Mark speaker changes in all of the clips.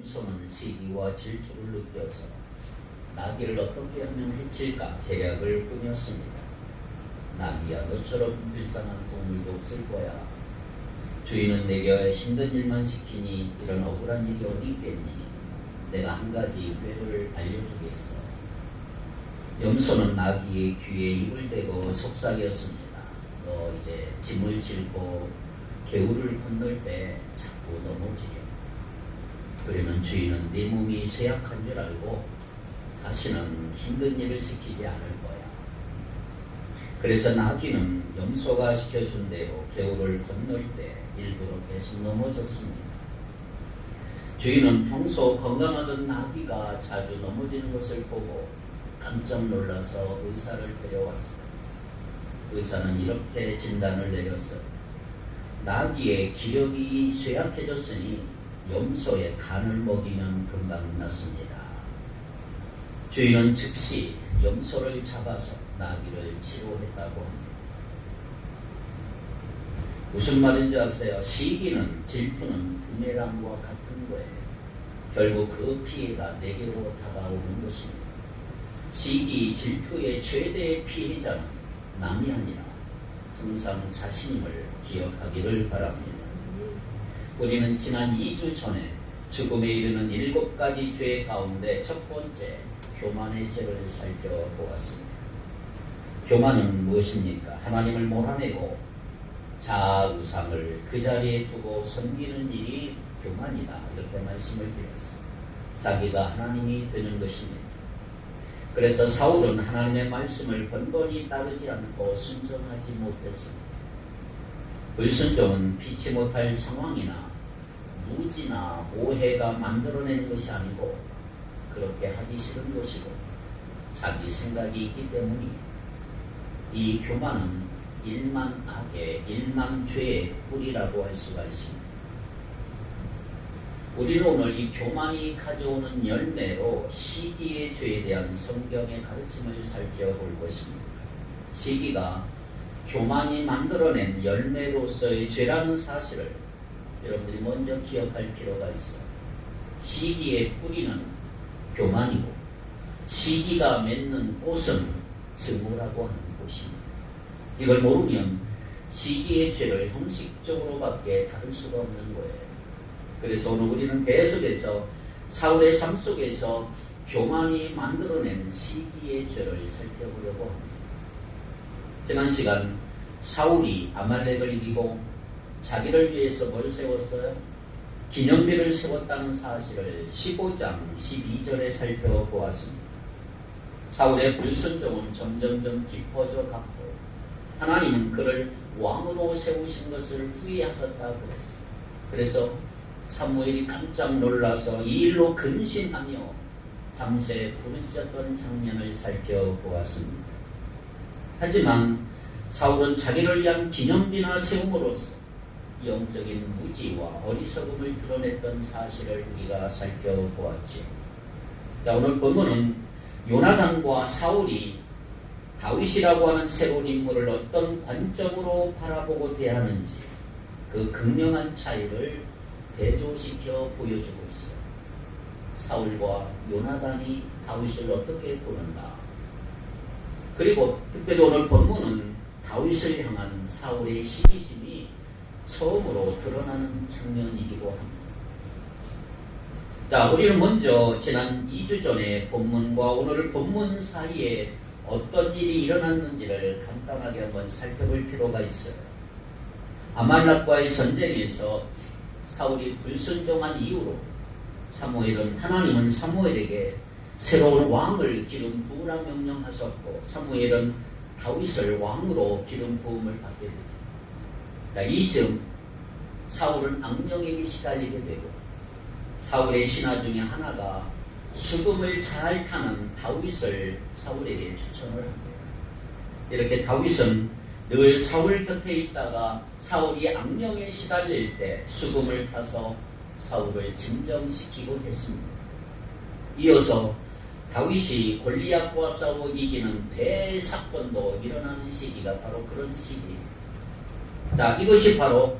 Speaker 1: 염소는 시기와 질투를 느껴서 나귀를 어떻게 하면 해칠까 계략을 꾸몄습니다. 나귀야, 너처럼 불쌍한 동물도 없을 거야. 주인은 내게 힘든 일만 시키니 이런 억울한 일이 어디 있겠니? 내가 한 가지 꾀를 알려주겠어. 염소는 나귀의 귀에 입을 대고 속삭였습니다. 너 이제 짐을 싣고 개울을 건널 때 자꾸 넘어지려. 그러면 주인은 네 몸이 쇠약한 줄 알고 다시는 힘든 일을 시키지 않을 거야. 그래서 나귀는 염소가 시켜준 대로 개울을 건널 때 일부러 계속 넘어졌습니다. 주인은 평소 건강하던 나귀가 자주 넘어지는 것을 보고 깜짝 놀라서 의사를 데려왔습니다. 의사는 이렇게 진단을 내렸어요. 나귀의 기력이 쇠약해졌으니 염소의 간을 먹이면 금방 낫습니다. 주인은 즉시 염소를 잡아서 나귀를 치료했다고 합니다. 무슨 말인지 아세요? 시기는, 질투는 부메랑과 같은 거예요. 결국 그 피해가 내게로 다가오는 것입니다. 시기, 질투의 최대의 피해자는 남이 아니라 항상 자신임을 기억하기를 바랍니다. 우리는 지난 2주 전에 죽음에 이르는 7가지 죄 가운데 첫 번째, 교만의 죄를 살펴보았습니다. 교만은 무엇입니까? 하나님을 몰아내고 자아우상을 그 자리에 두고 섬기는 일이 교만이다. 이렇게 말씀을 드렸습니다. 자기가 하나님이 되는 것입니다. 그래서 사울은 하나님의 말씀을 번번이 따르지 않고 순종하지 못했습니다. 불순종은 피치 못할 상황이나 무지나 오해가 만들어내는 것이 아니고 그렇게 하기 싫은 것이고 자기 생각이 있기 때문이에요. 이 교만은 일만 악의, 일만 죄의 뿌리라고 할 수가 있습니다. 우리는 오늘 이 교만이 가져오는 열매로 시기의 죄에 대한 성경의 가르침을 살펴볼 것입니다. 시기가 교만이 만들어낸 열매로서의 죄라는 사실을 여러분들이 먼저 기억할 필요가 있어요. 시기의 뿌리는 교만이고 시기가 맺는 꽃은 증오라고 하는 것입니다. 이걸 모르면 시기의 죄를 형식적으로밖에 다룰 수가 없는 거예요. 그래서 오늘 우리는 계속해서 사울의 삶 속에서 교만이 만들어낸 시기의 죄를 살펴보려고 합니다. 지난 시간 사울이 아말렉을 이기고 자기를 위해서 뭘 세웠어요? 기념비를 세웠다는 사실을 15장 12절에 살펴보았습니다. 사울의 불순종은 점점점 깊어져 갔고 하나님은 그를 왕으로 세우신 것을 후회하셨다고 그랬어요. 그래서 사무엘이 깜짝 놀라서 이 일로 근심하며 밤새 부르짖었던 장면을 살펴보았습니다. 하지만 사울은 자기를 위한 기념비나 세움으로써 영적인 무지와 어리석음을 드러냈던 사실을 우리가 살펴보았죠. 자, 오늘 본문은 요나단과 사울이 다윗이라고 하는 새로운 인물을 어떤 관점으로 바라보고 대하는지 그 극명한 차이를 대조시켜 보여주고 있어요. 사울과 요나단이 다윗을 어떻게 보는가. 그리고 특별히 오늘 본문은 다윗을 향한 사울의 시기심이 처음으로 드러나는 장면이기도 합니다. 자, 우리는 먼저 지난 2주 전에 본문과 오늘 본문 사이에 어떤 일이 일어났는지를 간단하게 한번 살펴볼 필요가 있어요. 아말렉과의 전쟁에서 사울이 불순종한 이후로 하나님은 사무엘에게 새로운 왕을 기름 부으라 명령하셨고 사무엘은 다윗을 왕으로 기름 부음을 받게 됩니다. 이쯤 사울은 악령에게 시달리게 되고 사울의 신하 중에 하나가 수금을 잘 타는 다윗을 사울에게 추천을 합니다. 이렇게 다윗은 늘 사울 곁에 있다가 사울이 악령에 시달릴 때 수금을 타서 사울을 진정시키고 했습니다. 이어서 다윗이 골리앗과 싸워 이기는 대사건도 일어나는 시기가 바로 그런 시기입니다. 자, 이것이 바로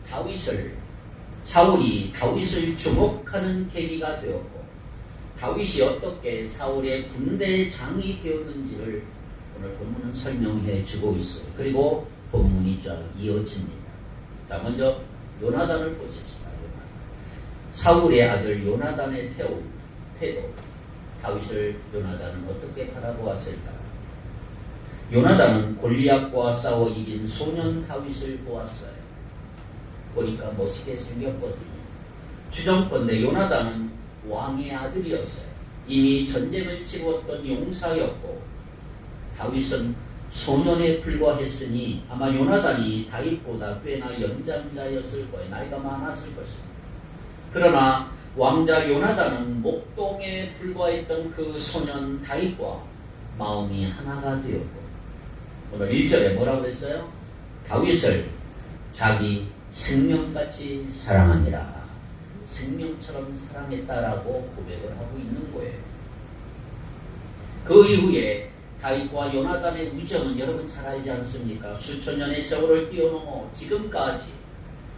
Speaker 1: 다윗을 사울이 다윗을 주목하는 계기가 되었고 다윗이 어떻게 사울의 군대장이 되었는지를 오늘 본문은 설명해 주고 있어요. 그리고 본문이 쫙 이어집니다. 자, 먼저 요나단을 보십시다. 사울의 아들 요나단의 태도, 다윗을 요나단은 어떻게 바라보았을까? 요나단은 골리앗과 싸워 이긴 소년 다윗을 보았어요. 보니까 멋있게 생겼거든요. 추정컨대 요나단은 왕의 아들이었어요. 이미 전쟁을 치루었던 용사였고 다윗은 소년에 불과했으니 아마 요나단이 다윗보다 꽤나 연장자였을 거예요. 나이가 많았을 것입니다. 그러나 왕자 요나단은 목동에 불과했던 그 소년 다윗과 마음이 하나가 되었고 오늘 1절에 뭐라고 했어요? 다윗을 자기 생명같이 사랑하니라. 생명처럼 사랑했다라고 고백을 하고 있는 거예요. 그 이후에 다윗과 요나단의 우정은 여러분 잘 알지 않습니까? 수천 년의 세월을 뛰어넘어 지금까지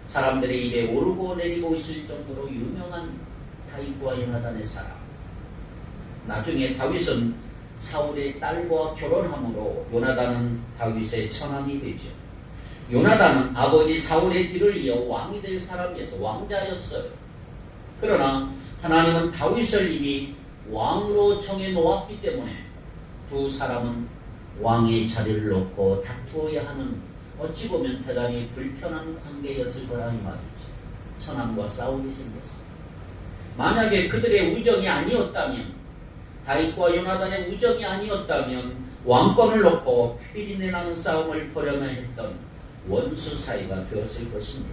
Speaker 1: 사람들의 입에 오르고 내리고 있을 정도로 유명한 다윗과 요나단의 사랑. 나중에 다윗은 사울의 딸과 결혼함으로 요나단은 다윗의 처남이 되죠. 요나단은 아버지 사울의 뒤를 이어 왕이 될 사람이어서 왕자였어요. 그러나 하나님은 다윗을 이미 왕으로 정해 놓았기 때문에 두 사람은 왕의 자리를 놓고 다투어야 하는 어찌 보면 대단히 불편한 관계였을 거라 이 말이죠. 처남과 싸우게 생겼어요. 만약에 그들의 우정이 아니었다면 다윗과 요나단의 우정이 아니었다면 왕권을 놓고 피리내 나는 싸움을 벌여야 했던 원수 사이가 되었을 것입니다.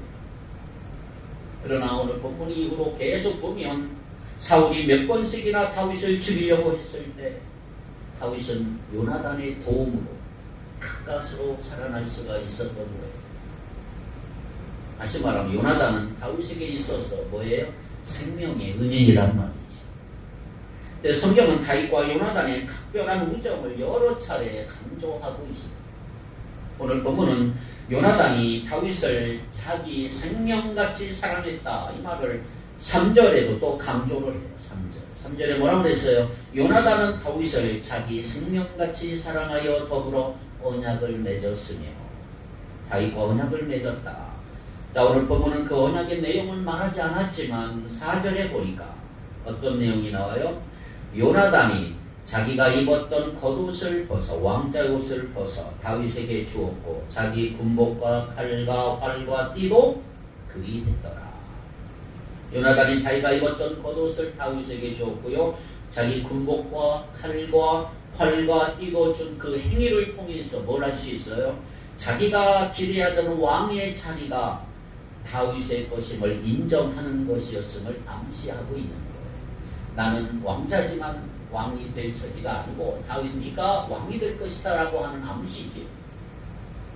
Speaker 1: 그러나 오늘 본문 이후로 계속 보면 사울이 몇 번씩이나 다윗을 죽이려고 했을 때 다윗은 요나단의 도움으로 가까스로 살아날 수가 있었던 거예요. 다시 말하면 요나단은 다윗에게 있어서 뭐예요? 생명의 은인이란 말이지. 성경은 다윗과 요나단의 각별한 우정을 여러 차례 강조하고 있습니다. 오늘 본문은 요나단이 다윗을 자기 생명같이 사랑했다 이 말을 3절에도 또 강조를 해요. 3절에 뭐라고 그랬어요? 요나단은 다윗을 자기 생명같이 사랑하여 더불어 언약을 맺었으며 다윗과 언약을 맺었다. 자, 오늘 본문은 그 언약의 내용을 말하지 않았지만 4절에 보니까 어떤 내용이 나와요? 요나단이 자기가 입었던 겉옷을 벗어 왕자의 옷을 벗어 다윗에게 주었고 자기 군복과 칼과 활과 띠도 그리 했더라. 요나단이 자기가 입었던 겉옷을 다윗에게 주었고요. 자기 군복과 칼과 활과 띠도 준 그 행위를 통해서 뭘 할 수 있어요? 자기가 기대하던 왕의 자리가 다윗의 것임을 인정하는 것이었음을 암시하고 있는 거예요. 나는 왕자지만 왕이 될 처지가 아니고 다윗 네가 왕이 될 것이다 라고 하는 암시지.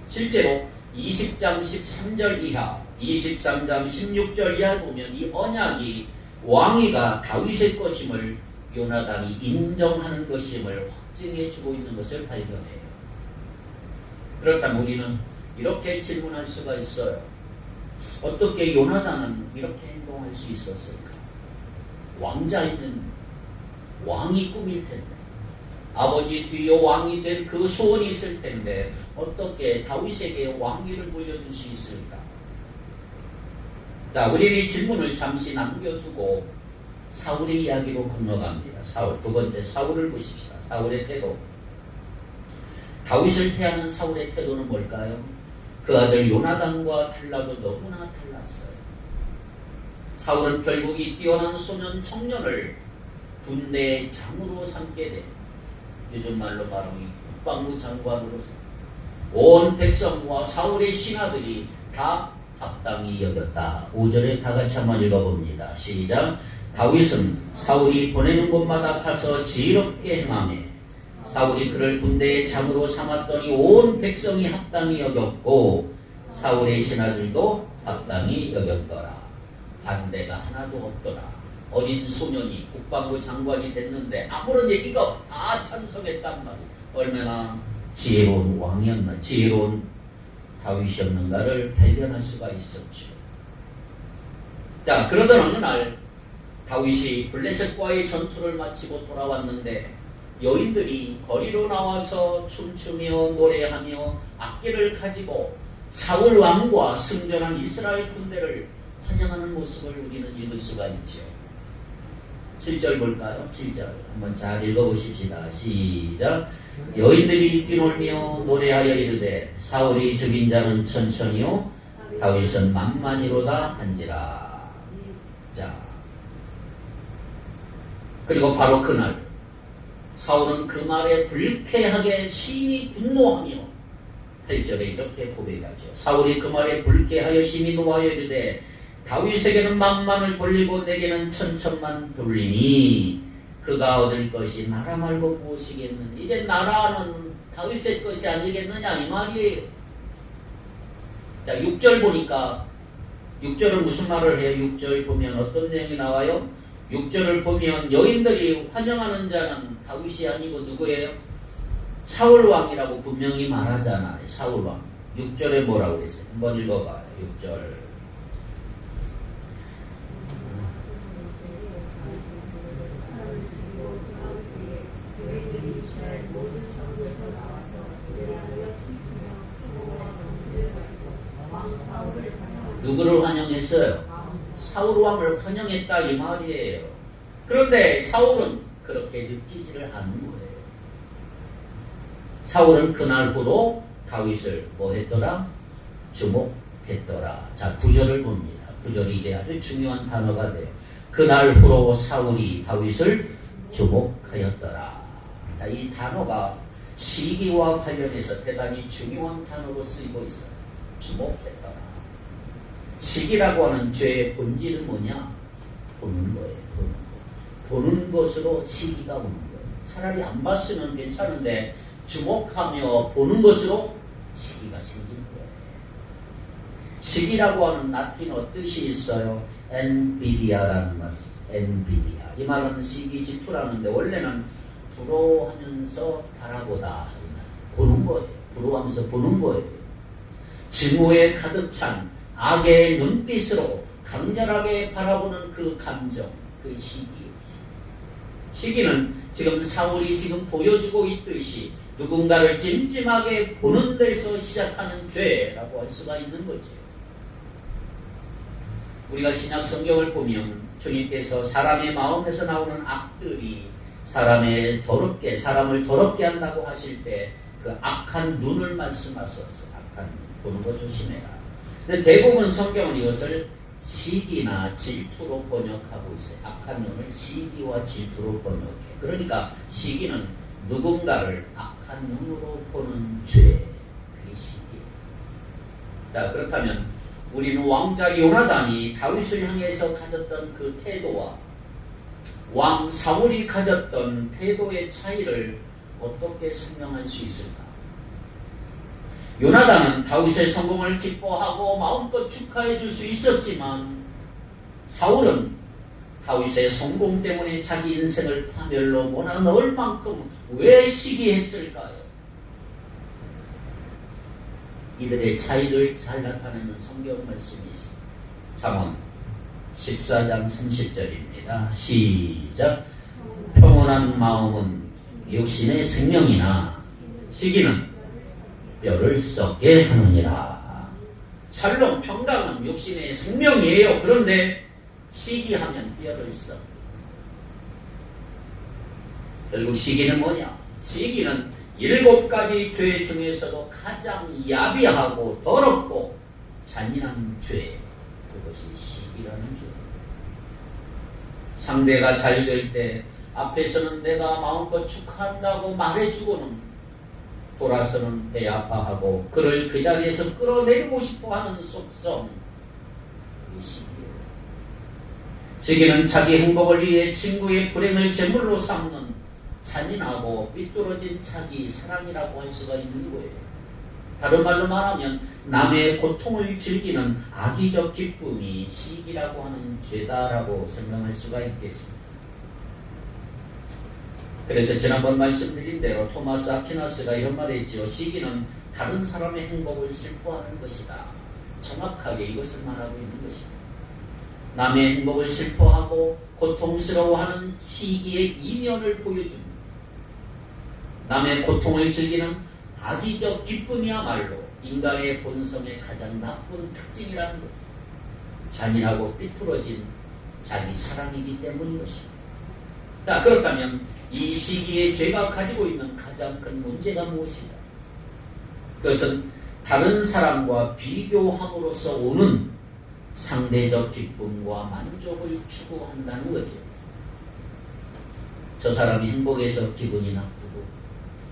Speaker 1: 실제로 20장 13절 이하 23장 16절 이하 보면 이 언약이 왕위가 다윗의 것임을 요나단이 인정하는 것임을 확증해 주고 있는 것을 발견해요. 그렇다면 우리는 이렇게 질문할 수가 있어요. 어떻게 요나단은 이렇게 행동할 수 있었을까? 왕자 있는 왕이 꿈일 텐데 아버지 뒤에 왕이 된 그 소원이 있을 텐데 어떻게 다윗에게 왕위를 물려줄 수 있을까? 자, 우리는 이 질문을 잠시 남겨두고 사울의 이야기로 건너갑니다. 사울, 두 번째 사울을 보십시다. 사울의 태도. 다윗을 태하는 사울의 태도는 뭘까요? 그 아들 요나단과 달라도 너무나 달랐어요. 사울은 결국 이 뛰어난 소년 청년을 군대의 장으로 삼게 돼. 요즘 말로 말하면 국방부 장관으로서 온 백성과 사울의 신하들이 다 합당히 여겼다. 5절에 다 같이 한번 읽어봅니다. 시작. 다윗은 사울이 보내는 곳마다 가서 지혜롭게 행하며 사울이 그를 군대의 장으로 삼았더니 온 백성이 합당히 여겼고 사울의 신하들도 합당히 여겼더라. 반대가 하나도 없더라. 어린 소년이 국방부 장관이 됐는데 아무런 얘기가 없고 다 찬성했단 말이에요. 얼마나 지혜로운 왕이었나, 지혜로운 다윗이었는가를 발견할 수가 있었죠. 자, 그러던 어느 날 다윗이 블레셋과의 전투를 마치고 돌아왔는데 여인들이 거리로 나와서 춤추며 노래하며 악기를 가지고 사울 왕과 승전한 이스라엘 군대를 환영하는 모습을 우리는 읽을 수가 있죠. 7절 볼까요? 7절 한번 잘 읽어보십시다. 시작. 여인들이 뛰놀며 노래하여 이르되 사울이 죽인 자는 천천히요 다윗은 만만히로다 한지라. 자, 그리고 바로 그날 사울은 그 말에 불쾌하게 심히 분노하며 8절에 이렇게 고백하죠. 사울이 그 말에 불쾌하여 심히 노하여 이르되 다윗에게는 만만을 돌리고 내게는 천천만 돌리니 그가 얻을 것이 나라 말고 무엇이겠느냐. 이제 나라는 다윗의 것이 아니겠느냐 이 말이에요. 자, 6절 보니까 6절은 무슨 말을 해요? 6절 보면 어떤 내용이 나와요? 6절을 보면 여인들이 환영하는 자는 다윗이 아니고 누구예요? 사울왕이라고 분명히 말하잖아요. 사울왕. 6절에 뭐라고 그랬어요? 한번 읽어봐요. 6절. 누구를 환영했어요? 사울왕을 환영했다 이 말이에요. 그런데 사울은 그렇게 느끼지를 않는 거예요. 사울은 그날 후로 다윗을 뭐 했더라? 주목했더라. 자, 9절을 봅니다. 9절이 이제 아주 중요한 단어가 돼요. 그날 후로 사울이 다윗을 주목하였더라. 자, 이 단어가 시기와 관련해서 대단히 중요한 단어로 쓰이고 있어요. 주목했더라. 시기라고 하는 죄의 본질은 뭐냐? 보는 거예요. 보는 것으로 시기가 오는 거예요. 차라리 안 봤으면 괜찮은데 주목하며 보는 것으로 시기가 생기는 거예요. 시기라고 하는 라틴어 뜻이 있어요. 엔비디아라는 말이 있어요. 엔비디아. 이 말은 시기 질투라는데 원래는 부러워하면서 바라보다. 보는 거예요. 부러워하면서 보는 거예요. 증오에 가득 찬 악의 눈빛으로 강렬하게 바라보는 그 감정, 그 시기예요. 시기는 지금 사울이 지금 보여주고 있듯이 누군가를 찜찜하게 보는 데서 시작하는 죄라고 할 수가 있는 거죠. 우리가 신약 성경을 보면 주님께서 사람의 마음에서 나오는 악들이 사람을 더럽게 한다고 하실 때 그 악한 눈을 말씀하셨어요. 악한 눈, 보는 거 조심해라. 근데 대부분 성경은 이것을 시기나 질투로 번역하고 있어요. 악한 눈을 시기와 질투로 번역해. 그러니까 시기는 누군가를 악한 눈으로 보는 죄, 그게 시기예요. 자, 그렇다면 우리는 왕자 요나단이 다윗을 향해서 가졌던 그 태도와 왕 사울이 가졌던 태도의 차이를 어떻게 설명할 수 있을까? 요나단은 다윗의 성공을 기뻐하고 마음껏 축하해 줄 수 있었지만 사울은 다윗의 성공 때문에 자기 인생을 파멸로 몰아넣을 만큼 왜 시기했을까요? 이들의 차이를 잘 나타내는 성경 말씀이 있습니다. 잠언 14장 30절입니다. 시작. 평온한 마음은 육신의 생명이나 시기는 뼈를 썩게 하느니라. 살롱 평강은 육신의 생명이에요. 그런데 시기하면 뼈를 썩. 결국 시기는 뭐냐? 시기는 7가지 죄 중에서도 가장 야비하고 더럽고 잔인한 죄. 그것이 시기라는 죄. 상대가 잘 될 때 앞에서는 내가 마음껏 축하한다고 말해주고는 돌아서는 배 아파하고 그를 그 자리에서 끌어내리고 싶어하는 속성. 그게 시기예요. 시기는 자기 행복을 위해 친구의 불행을 제물로 삼는 잔인하고 삐뚤어진 자기 사랑이라고 할 수가 있는 거예요. 다른 말로 말하면 남의 고통을 즐기는 악의적 기쁨이 시기라고 하는 죄다라고 설명할 수가 있겠습니다. 그래서 지난번 말씀드린 대로 토마스 아퀴나스가 이런 말을 했지요. 시기는 다른 사람의 행복을 슬퍼하는 것이다. 정확하게 이것을 말하고 있는 것입니다. 남의 행복을 슬퍼하고 고통스러워하는 시기의 이면을 보여줍니다. 남의 고통을 즐기는 악의적 기쁨이야말로 인간의 본성의 가장 나쁜 특징이라는 것. 잔인하고 삐뚤어진 자기 사랑이기 때문인 것입니다. 자, 그렇다면 이 시기의 죄가 가지고 있는 가장 큰 문제가 무엇인가? 그것은 다른 사람과 비교함으로써 오는 상대적 기쁨과 만족을 추구한다는 거죠. 저 사람이 행복해서 기분이 나쁘고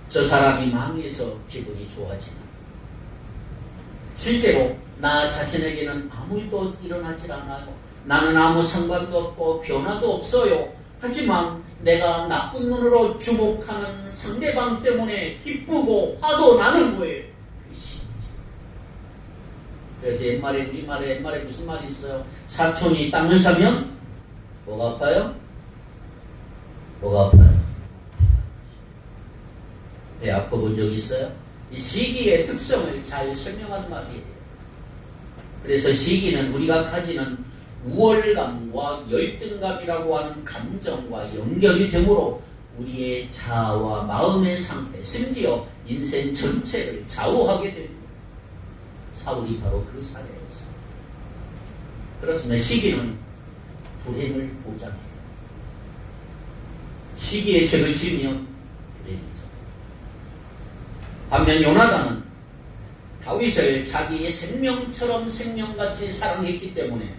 Speaker 1: 저 사람이 망해서 기분이 좋아지나. 실제로 나 자신에게는 아무 일도 일어나질 않아요. 나는 아무 상관도 없고 변화도 없어요. 하지만 내가 나쁜 눈으로 주목하는 상대방 때문에 기쁘고 화도 나는 거예요. 그 시기죠. 그래서 옛말에 무슨 말이 있어요? 사촌이 땅을 사면 뭐가 아파요? 뭐가 아파요? 배 아파본 적 있어요? 이 시기의 특성을 잘 설명한 말이에요. 그래서 시기는 우리가 가지는 우월감과 열등감이라고 하는 감정과 연결이 되므로 우리의 자아와 마음의 상태, 심지어 인생 전체를 좌우하게 됩니다. 사울이 바로 그 사례였어요. 그렇습니다. 시기는 불행을 보장해요. 시기에 죄를 지으면 불행이죠. 반면 요나단은 다윗을 자기 생명처럼 생명같이 사랑했기 때문에,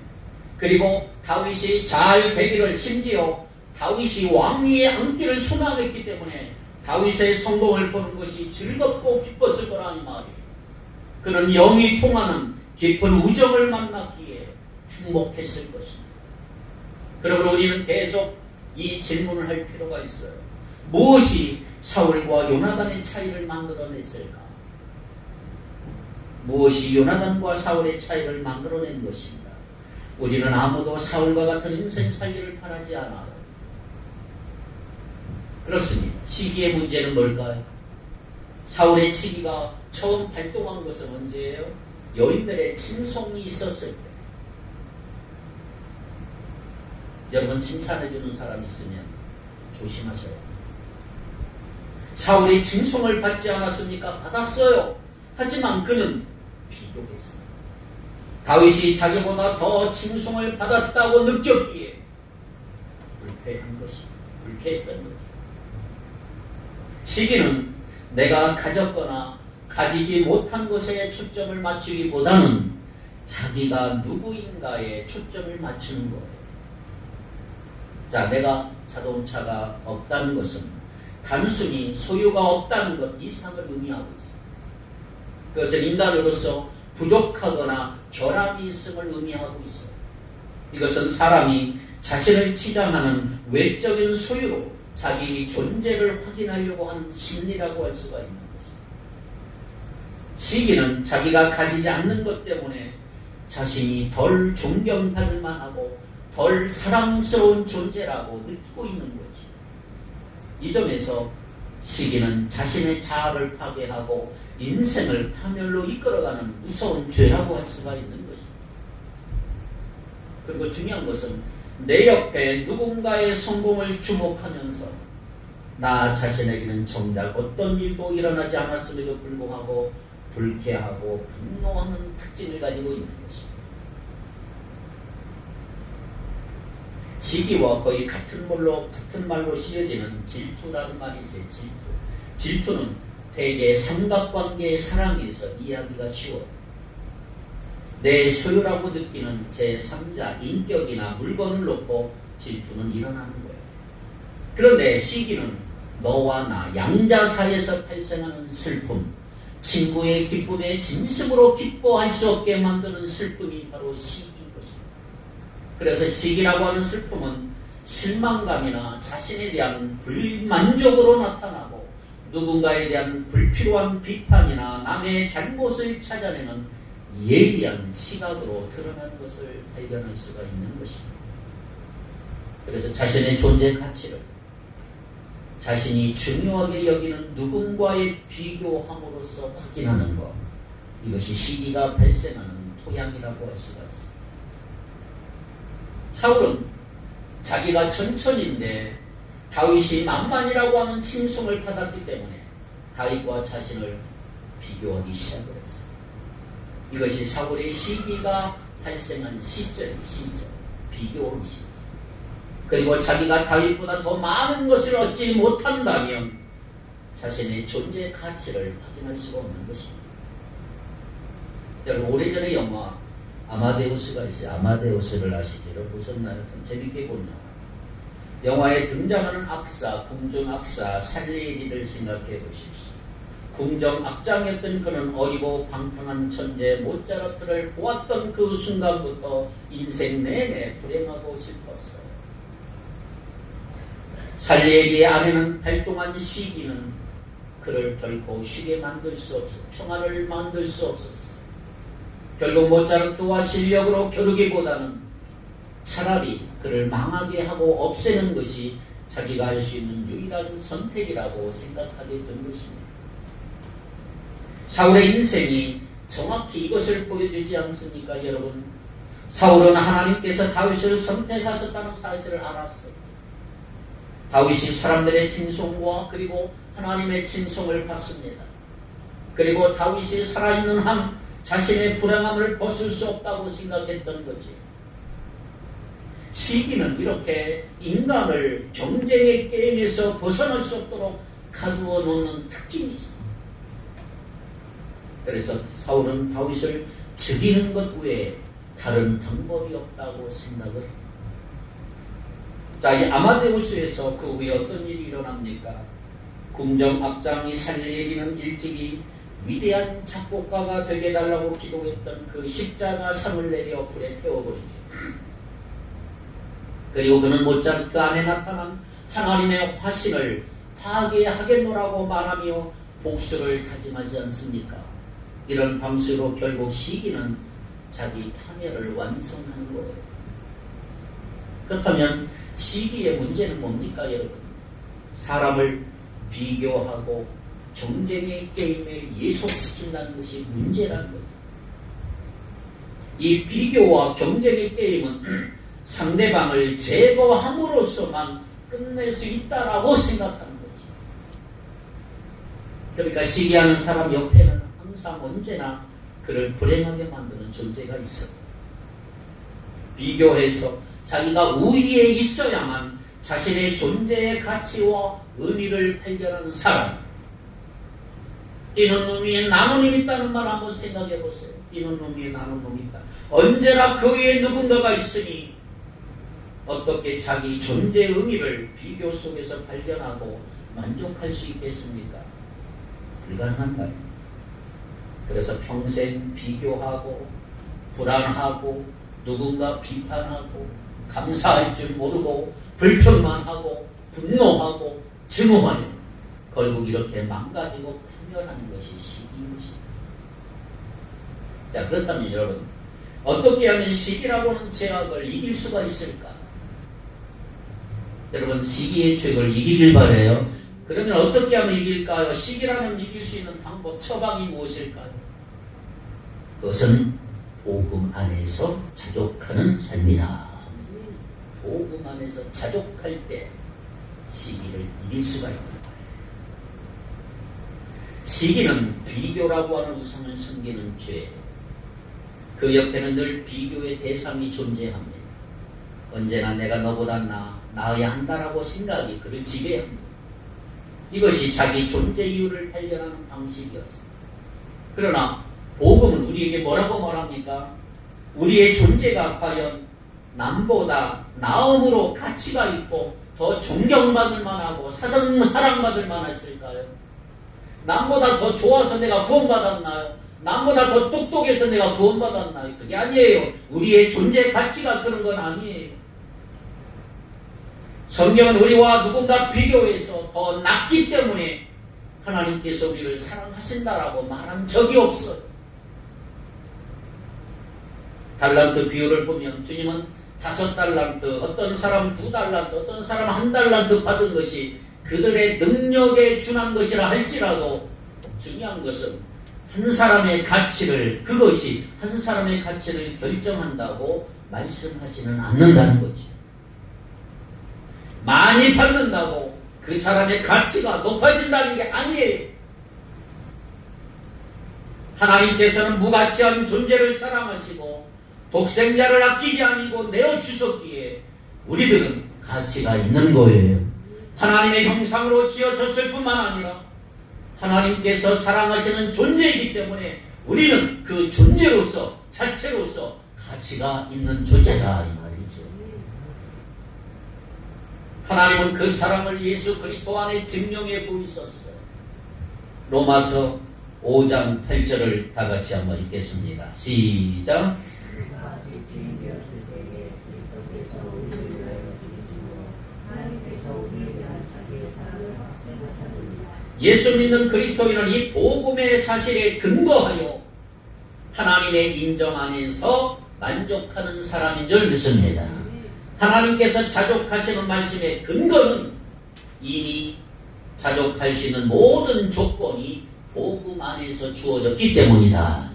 Speaker 1: 그리고 다윗이 잘 되기를, 심지어 다윗이 왕위에 앉기를 소망했기 때문에 다윗의 성공을 보는 것이 즐겁고 기뻤을 거라는 말이에요. 그는 영이 통하는 깊은 우정을 만났기에 행복했을 것입니다. 그러므로 우리는 계속 이 질문을 할 필요가 있어요. 무엇이 사울과 요나단의 차이를 만들어냈을까? 무엇이 요나단과 사울의 차이를 만들어낸 것입니다. 우리는 아무도 사울과 같은 인생 살기를 바라지 않아요. 그렇습니다. 시기의 문제는 뭘까요? 사울의 시기가 처음 발동한 것은 언제예요? 여인들의 칭송이 있었을 때. 여러분, 칭찬해주는 사람이 있으면 조심하셔야 합니다. 사울이 칭송을 받지 않았습니까? 받았어요. 하지만 그는 비교했어요. 다윗이 자기보다 더 칭송을 받았다고 느꼈기에 불쾌한 것입니다. 불쾌했던 거죠. 시기는 내가 가졌거나 가지지 못한 것에 초점을 맞추기보다는 자기가 누구인가에 초점을 맞추는 거예요. 자, 내가 자동차가 없다는 것은 단순히 소유가 없다는 것 이상을 의미하고 있어요. 그것은 인간으로서 부족하거나 결함이 있음을 의미하고 있어요. 이것은 사람이 자신을 치장하는 외적인 소유로 자기 존재를 확인하려고 하는 심리라고 할 수가 있는 것입니다. 시기는 자기가 가지지 않는 것 때문에 자신이 덜 존경받을 만하고 덜 사랑스러운 존재라고 느끼고 있는 거지. 이 점에서 시기는 자신의 자아를 파괴하고 인생을 파멸로 이끌어가는 무서운 죄라고 할 수가 있는 것입니다. 그리고 중요한 것은 내 옆에 누군가의 성공을 주목하면서 나 자신에게는 정작 어떤 일도 일어나지 않았음에도 불구하고 불쾌하고 분노하는 특징을 가지고 있는 것입니다. 시기와 거의 같은 말로 씌어지는 질투라는 말이 있어요. 질투는 대개 삼각관계의 사랑에서 이야기가 쉬워요. 내 소유라고 느끼는 제3자 인격이나 물건을 놓고 질투는 일어나는 거예요. 그런데 시기는 너와 나 양자 사이에서 발생하는 슬픔, 친구의 기쁨에 진심으로 기뻐할 수 없게 만드는 슬픔이 바로 시기인 것입니다. 그래서 시기라고 하는 슬픔은 실망감이나 자신에 대한 불만족으로 나타나고 누군가에 대한 불필요한 비판이나 남의 잘못을 찾아내는 예리한 시각으로 드러나는 것을 발견할 수가 있는 것입니다. 그래서 자신의 존재 가치를 자신이 중요하게 여기는 누군가에 비교함으로써 확인하는 것, 이것이 시기가 발생하는 토양이라고 할 수가 있습니다. 사울은 자기가 천천인데 다윗이 만만이라고 하는 칭송을 받았기 때문에 다윗과 자신을 비교하기 시작했어요. 이것이 사울의 시기가 발생한 시절, 비교의 시기. 그리고 자기가 다윗보다 더 많은 것을 얻지 못한다면 자신의 존재의 가치를 확인할 수가 없는 것입니다. 여러분, 오래전에 영화 아마데우스가 있어요. 아마데우스를 아시죠? 보셨나요? 참 재밌게 본 영화에 등장하는 악사, 궁정 악사 살리에리를 생각해 보십시오. 궁정 악장이었던 그는 어리고 방탕한 천재 모차르트를 보았던 그 순간부터 인생 내내 불행하고 슬펐어요. 살리에리의 아내는 활동한 시기는 그를 결코 쉬게 만들 수 없었어요. 평안을 만들 수 없었어요. 결국 모차르트와 실력으로 겨루기보다는 차라리 그를 망하게 하고 없애는 것이 자기가 할 수 있는 유일한 선택이라고 생각하게 된 것입니다. 사울의 인생이 정확히 이것을 보여주지 않습니까, 여러분? 사울은 하나님께서 다윗을 선택하셨다는 사실을 알았어요. 다윗이 사람들의 칭송과 그리고 하나님의 칭송을 받습니다. 그리고 다윗이 살아있는 한 자신의 불행함을 벗을 수 없다고 생각했던 거지. 시기는 이렇게 인간을 경쟁의 게임에서 벗어날 수 없도록 가두어 놓는 특징이 있어. 그래서 사울은 다윗을 죽이는 것 외에 다른 방법이 없다고 생각을 합니다. 자, 이 아마데우스에서 그 후에 어떤 일이 일어납니까? 궁정 악장이 살리에리는 일찍이 위대한 작곡가가 되게 해달라고 기도했던 그 십자가 상을 내려 불에 태워버리죠. 그리고 그는 모차르트 안에 나타난 하나님의 화신을 파괴하겠노라고 말하며 복수를 다짐하지 않습니까? 이런 방식으로 결국 시기는 자기 파멸을 완성하는 거예요. 그렇다면 시기의 문제는 뭡니까, 여러분? 사람을 비교하고 경쟁의 게임에 예속시킨다는 것이 문제라는 거죠. 이 비교와 경쟁의 게임은 상대방을 제거함으로써만 끝낼 수 있다라고 생각하는 거죠. 그러니까 시기하는 사람 옆에는 항상 언제나 그를 불행하게 만드는 존재가 있어. 비교해서 자기가 우위에 있어야만 자신의 존재의 가치와 의미를 발견하는 사람. 뛰는 놈 위에 나는 놈 있다는 말 한번 생각해 보세요. 뛰는 놈 위에 나는 놈 있다. 언제나 그 위에 누군가가 있으니 어떻게 자기 존재의 의미를 비교 속에서 발견하고 만족할 수 있겠습니까? 불가능한 거예요. 그래서 평생 비교하고 불안하고 누군가 비판하고 감사할 줄 모르고 불평만 하고 분노하고 증오하는, 결국 이렇게 망가지고 파멸하는 것이 시기인 것입니다. 자, 그렇다면 여러분, 어떻게 하면 시기라고는 죄악을 이길 수가 있을까? 여러분, 시기의 죄를 이기길 바라요. 그러면 어떻게 하면 이길까요? 시기라는 이길 수 있는 방법, 처방이 무엇일까요? 그것은 복음 안에서 자족하는 삶이다. 복음 안에서 자족할 때 시기를 이길 수가 있다. 시기는 비교라고 하는 우상을 섬기는 죄. 그 옆에는 늘 비교의 대상이 존재합니다. 언제나 내가 너보다 나아야 한다라고 생각이 그를 지배합니다. 이것이 자기 존재 이유를 발견하는 방식이었습니다. 그러나 복음은 우리에게 뭐라고 말합니까? 우리의 존재가 과연 남보다 나음으로 가치가 있고 더 존경받을 만하고 사랑받을 만했을까요? 남보다 더 좋아서 내가 구원받았나요? 남보다 더 똑똑해서 내가 구원받았나요? 그게 아니에요. 우리의 존재 가치가 그런 건 아니에요. 성경은 우리와 누군가 비교해서 더 낫기 때문에 하나님께서 우리를 사랑하신다라고 말한 적이 없어요. 달란트 비유를 보면 주님은 5달란트, 어떤 사람 2달란트, 어떤 사람 1달란트 받은 것이 그들의 능력에 준한 것이라 할지라도 중요한 것은 그것이 한 사람의 가치를 결정한다고 말씀하지는 않는다는 거죠. 많이 받는다고 그 사람의 가치가 높아진다는 게 아니에요. 하나님께서는 무가치한 존재를 사랑하시고 독생자를 아끼지 아니고 내어주셨기에 우리들은 가치가 있는 거예요. 하나님의 형상으로 지어졌을 뿐만 아니라 하나님께서 사랑하시는 존재이기 때문에 우리는 그 존재로서 자체로서 가치가 있는 존재다 이 말이죠. 하나님은 그 사랑을 예수 그리스도 안에 증명해 보이셨어요. 로마서 5장 8절을 다 같이 한번 읽겠습니다. 시작. 예수 믿는 그리스도인은 이 복음의 사실에 근거하여 하나님의 인정 안에서 만족하는 사람인 줄 믿습니다. 하나님께서 자족하시는 말씀의 근거는 이미 자족할 수 있는 모든 조건이 복음 안에서 주어졌기 때문이다.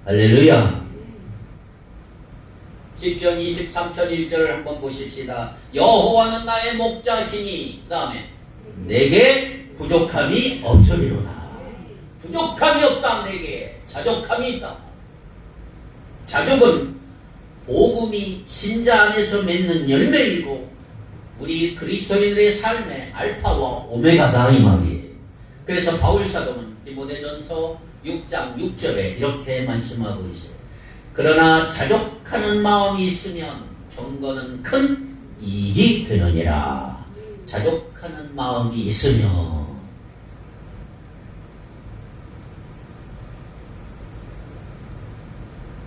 Speaker 1: 할렐루야. 시편 23편 1절을 한번 보십시다. 여호와는 나의 목자시니 그 다음에 내게 부족함이 없으리로다. 부족함이 없다. 내게 자족함이 있다. 자족은 복음이 신자 안에서 맺는 열매이고 우리 그리스도인들의 삶의 알파와 오메가다 이 말이에요. 그래서 바울 사도는 디모데전서 6장 6절에 이렇게 말씀하고 있어요. 그러나 자족하는 마음이 있으면 경건은 큰 이익이 되느니라. 자족하는 마음이 있으면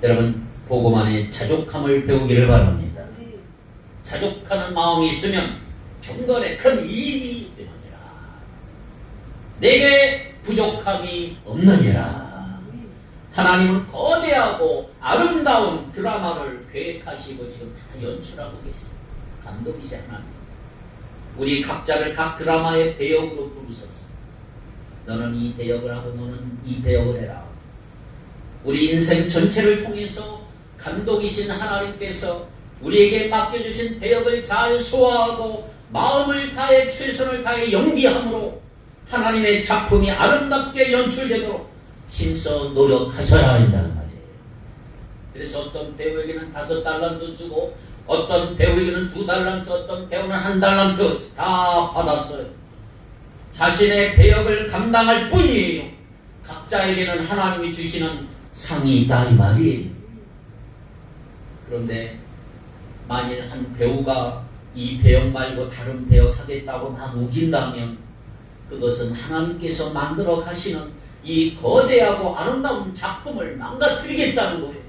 Speaker 1: 여러분 복음 안에 자족함을 배우기를 바랍니다. 자족하는 마음이 있으면 경건에 큰 이익이 되느니라. 내게 부족함이 없느니라. 하나님은 거대하고 아름다운 드라마를 계획하시고 지금 다 연출하고 계세요. 감독이신 하나님. 우리 각자를 각 드라마의 배역으로 부르셨어. 너는 이 배역을 하고 너는 이 배역을 해라. 우리 인생 전체를 통해서 감독이신 하나님께서 우리에게 맡겨주신 배역을 잘 소화하고 마음을 다해 최선을 다해 연기함으로 하나님의 작품이 아름답게 연출되도록 힘써 노력하셔야 한다는 말이에요. 그래서 어떤 배우에게는 5달란트 주고 어떤 배우에게는 2달란트, 어떤 배우는 1달란트 다 받았어요. 자신의 배역을 감당할 뿐이에요. 각자에게는 하나님이 주시는 상이 있다 이 말이에요. 그런데 만일 한 배우가 이 배역 말고 다른 배역 하겠다고 막 우긴다면 그것은 하나님께서 만들어 가시는 이 거대하고 아름다운 작품을 망가뜨리겠다는 거예요.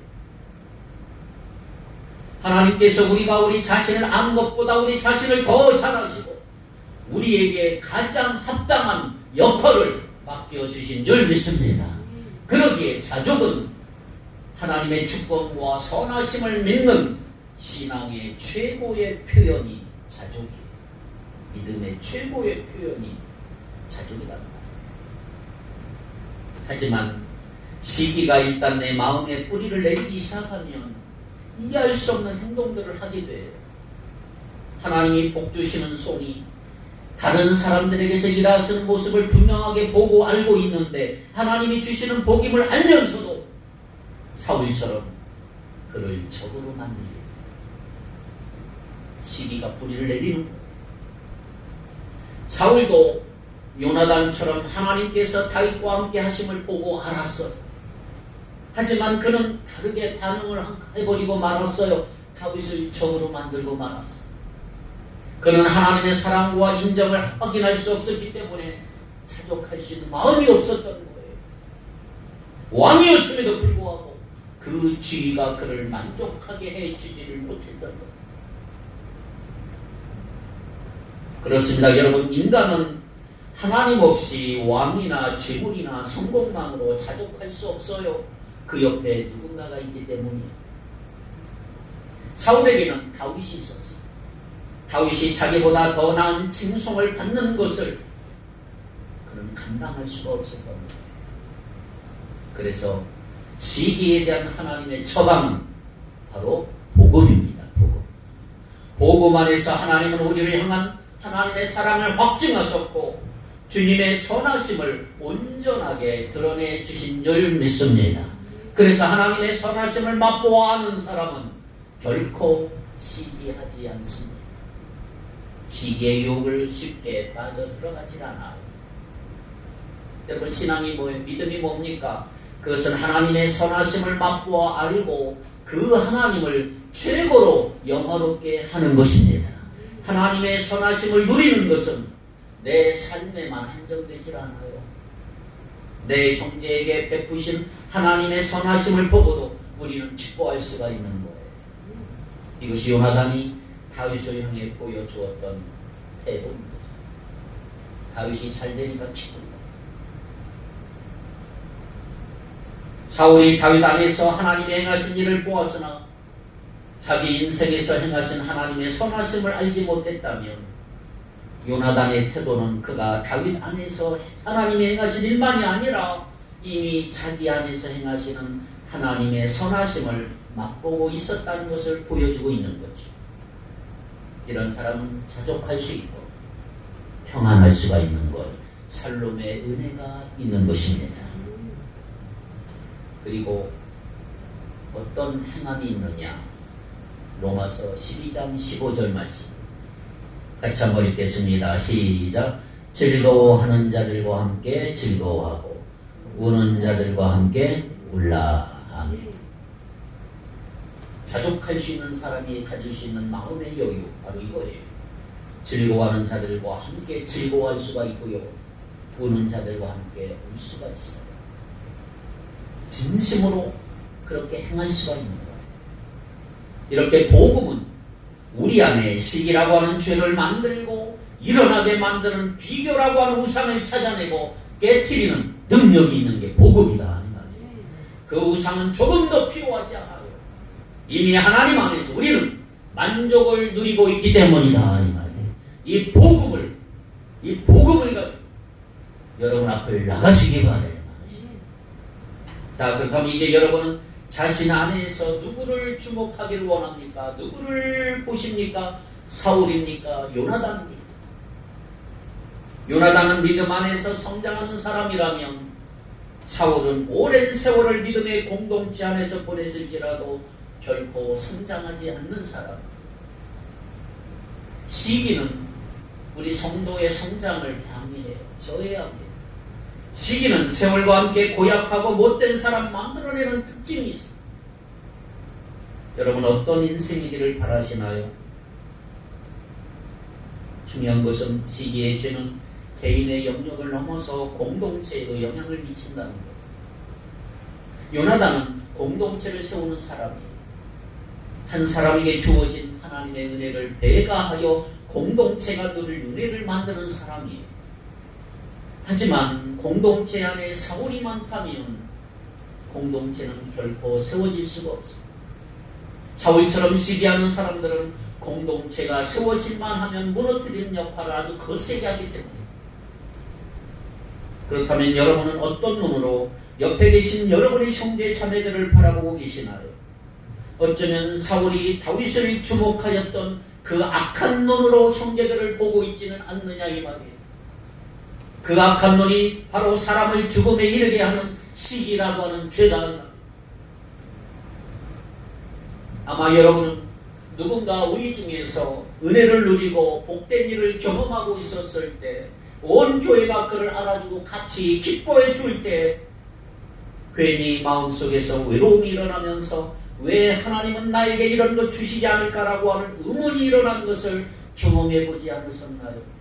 Speaker 1: 하나님께서 우리가 우리 자신을 아는 것보다 우리 자신을 더 잘하시고 우리에게 가장 합당한 역할을 맡겨주신 줄 믿습니다. 그러기에 자족은 하나님의 축복과 선하심을 믿는 신앙의 최고의 표현이 자족이에요. 믿음의 최고의 표현이 자족이라는 말이에요. 하지만 시기가 일단 내 마음에 뿌리를 내리기 시작하면 이해할 수 없는 행동들을 하게 돼요. 하나님이 복 주시는 손이 다른 사람들에게서 일하시는 모습을 분명하게 보고 알고 있는데 하나님이 주시는 복임을 알면서도 사울처럼 그를 적으로 만들고 시기가 뿌리를 내리는 거예요. 사울도 요나단처럼 하나님께서 다윗과 함께 하심을 보고 알았어요. 하지만 그는 다르게 반응을 해버리고 말았어요. 다윗을 적으로 만들고 말았어요. 그는 하나님의 사랑과 인정을 확인할 수 없었기 때문에 자족할 수 있는 마음이 없었던 거예요. 왕이었음에도 불구하고 그 지위가 그를 만족하게 해주지를 못했던 거예요. 그렇습니다. 여러분, 인간은 하나님 없이 왕이나 재물이나 성공만으로 자족할 수 없어요. 그 옆에 누군가가 있기 때문이에요. 사울에게는 다윗이 있었어요. 다윗이 자기보다 더 나은 칭송을 받는 것을 그는 감당할 수가 없었던 거예요. 그래서 시기에 대한 하나님의 처방은 바로 복음입니다. 복음. 복음 안에서 하나님은 우리를 향한 하나님의 사랑을 확증하셨고 주님의 선하심을 온전하게 드러내 주신 줄 믿습니다. 그래서 하나님의 선하심을 맛보아 아는 사람은 결코 시기하지 않습니다. 시기의 유혹을 쉽게 빠져들어가질 않아요. 여러분, 신앙이 뭐예요? 믿음이 뭡니까? 그것은 하나님의 선하심을 맛보아 알고 그 하나님을 최고로 영화롭게 하는 것입니다. 하나님의 선하심을 누리는 것은 내 삶에만 한정되질 않아요. 내 형제에게 베푸신 하나님의 선하심을 보고도 우리는 기뻐할 수가 있는 거예요. 이것이 요나단이 다윗을 향해 보여주었던 태도입니다. 다윗이 잘 되니까 기쁩니다. 사울이 다윗 안에서 하나님이 행하신 일을 보았으나 자기 인생에서 행하신 하나님의 선하심을 알지 못했다면 요나단의 태도는 그가 다윗 안에서 하나님이 행하신 일만이 아니라 이미 자기 안에서 행하시는 하나님의 선하심을 맛보고 있었다는 것을 보여주고 있는 거죠. 이런 사람은 자족할 수 있고 평안할 수가 있는 것, 살롬의 은혜가 있는 것입니다. 그리고 어떤 행함이 있느냐? 로마서 12장 15절 말씀 같이 한번 읽겠습니다. 시작. 즐거워하는 자들과 함께 즐거워하고 우는 자들과 함께 울라. 아멘. 자족할 수 있는 사람이 가질 수 있는 마음의 여유, 바로 이거예요. 즐거워하는 자들과 함께 즐거워할 수가 있고요, 우는 자들과 함께 울 수가 있어요. 진심으로 그렇게 행할 수가 있는 거예요. 이렇게 복음은 우리 안에 시기라고 하는 죄를 만들고 일어나게 만드는 비교라고 하는 우상을 찾아내고 깨트리는 능력이 있는 게 복음이다. 그 우상은 조금 더 필요하지 않아요. 이미 하나님 안에서 우리는 만족을 누리고 있기 때문이다. 이 복음을 가지고 여러분 앞을 나가시기 바래요. 자, 그렇다면 이제 여러분은 자신 안에서 누구를 주목하기를 원합니까? 누구를 보십니까? 사울입니까? 요나단입니까? 요나단은 믿음 안에서 성장하는 사람이라면 사울은 오랜 세월을 믿음의 공동체 안에서 보냈을지라도 결코 성장하지 않는 사람. 시기는 우리 성도의 성장을 방해해요. 저해합니다. 시기는 세월과 함께 고약하고 못된 사람 만들어내는 특징이 있어요. 여러분, 어떤 인생이기를 바라시나요? 중요한 것은 시기의 죄는 개인의 영역을 넘어서 공동체에도 영향을 미친다는 거예요. 요나단은 공동체를 세우는 사람이에요. 한 사람에게 주어진 하나님의 은혜를 배가하여 공동체가 누릴 은혜를 만드는 사람이에요. 하지만 공동체 안에 사울이 많다면 공동체는 결코 세워질 수가 없어요. 사울처럼 시기하는 사람들은 공동체가 세워질만 하면 무너뜨리는 역할을 아주 거세게 하기 때문에. 그렇다면 여러분은 어떤 눈으로 옆에 계신 여러분의 형제 자매들을 바라보고 계시나요? 어쩌면 사울이 다윗을 주목하였던 그 악한 눈으로 형제들을 보고 있지는 않느냐 이 말이에요. 그 악한 눈이 바로 사람을 죽음에 이르게 하는 시기라고 하는 죄다. 아마 여러분은 누군가 우리 중에서 은혜를 누리고 복된 일을 경험하고 있었을 때, 온 교회가 그를 알아주고 같이 기뻐해 줄 때 괜히 마음속에서 외로움이 일어나면서 왜 하나님은 나에게 이런 것 주시지 않을까라고 하는 의문이 일어난 것을 경험해 보지 않으셨나요?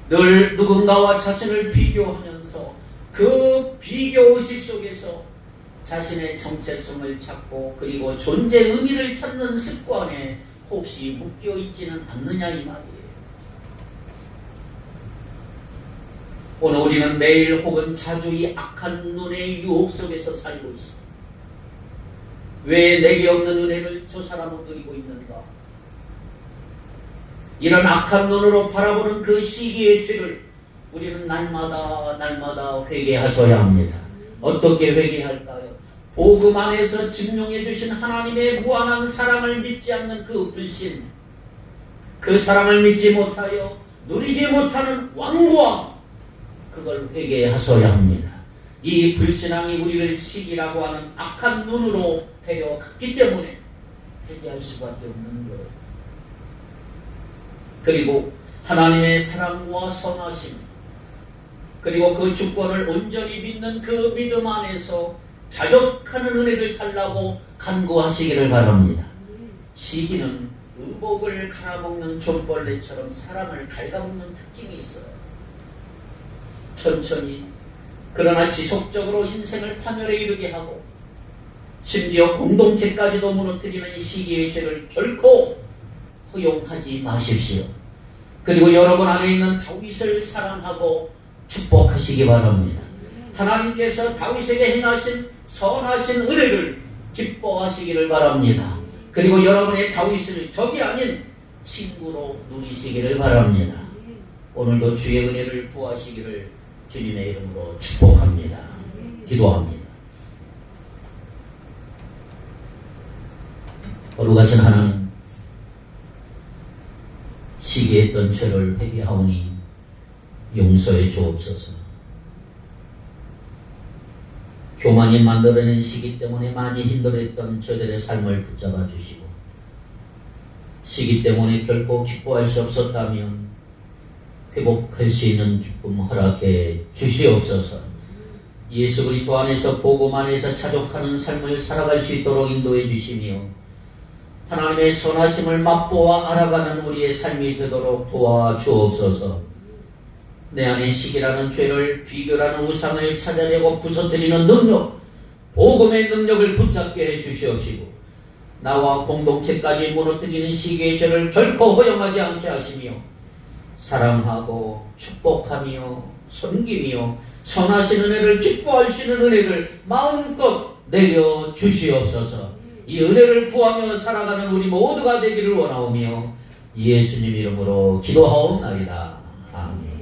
Speaker 1: 늘 누군가와 자신을 비교하면서 그 비교의식 속에서 자신의 정체성을 찾고 그리고 존재 의미를 찾는 습관에 혹시 묶여 있지는 않느냐 이 말이에요. 오늘 우리는 매일 혹은 자주 이 악한 눈의 유혹 속에서 살고 있습니다. 왜 내게 없는 은혜를 저 사람은 누리고 있는가? 이런 악한 눈으로 바라보는 그 시기의 죄를 우리는 날마다 회개하셔야 합니다. 어떻게 회개할까요? 복음 안에서 증명해 주신 하나님의 무한한 사랑을 믿지 않는 그 불신, 그 사랑을 믿지 못하여 누리지 못하는 완고함, 그걸 회개하셔야 합니다. 이 불신앙이 우리를 시기라고 하는 악한 눈으로 데려갔기 때문에 회개할 수밖에 없는 거예요. 그리고 하나님의 사랑과 선하심, 그리고 그 주권을 온전히 믿는 그 믿음 안에서 자족하는 은혜를 달라고 간구하시기를 바랍니다. 시기는 의복을 갈아먹는 존벌레처럼 사람을 갉아먹는 특징이 있어요. 천천히 그러나 지속적으로 인생을 파멸에 이르게 하고 심지어 공동체까지도 무너뜨리는 이 시기의 죄를 결코 허용하지 마십시오. 그리고 여러분 안에 있는 다윗을 사랑하고 축복하시기 바랍니다. 하나님께서 다윗에게 행하신 선하신 은혜를 기뻐하시기를 바랍니다. 그리고 여러분의 다윗을 적이 아닌 친구로 누리시기를 바랍니다. 오늘도 주의 은혜를 구하시기를 주님의 이름으로 축복합니다. 기도합니다. 거룩하신 하나님, 시기했던 죄를 회개하오니 용서해 주옵소서. 교만이 만들어낸 시기 때문에 많이 힘들어했던 저들의 삶을 붙잡아 주시고, 시기 때문에 결코 기뻐할 수 없었다면 회복할 수 있는 기쁨 허락해 주시옵소서. 예수 그리스도 안에서 복음 안에서 자족하는 삶을 살아갈 수 있도록 인도해 주시며 하나님의 선하심을 맛보아 알아가는 우리의 삶이 되도록 도와주옵소서. 내 안에 시기라는 죄를, 비교라는 우상을 찾아내고 부서뜨리는 능력, 복음의 능력을 붙잡게 해 주시옵시고 나와 공동체까지 무너뜨리는 시기의 죄를 결코 허용하지 않게 하시며 사랑하고 축복하며 섬기며 선하신 은혜를 기뻐할 수 있는 은혜를 마음껏 내려 주시옵소서. 이 은혜를 구하며 살아가는 우리 모두가 되기를 원하오며 예수님 이름으로 기도하옵나이다. 아멘.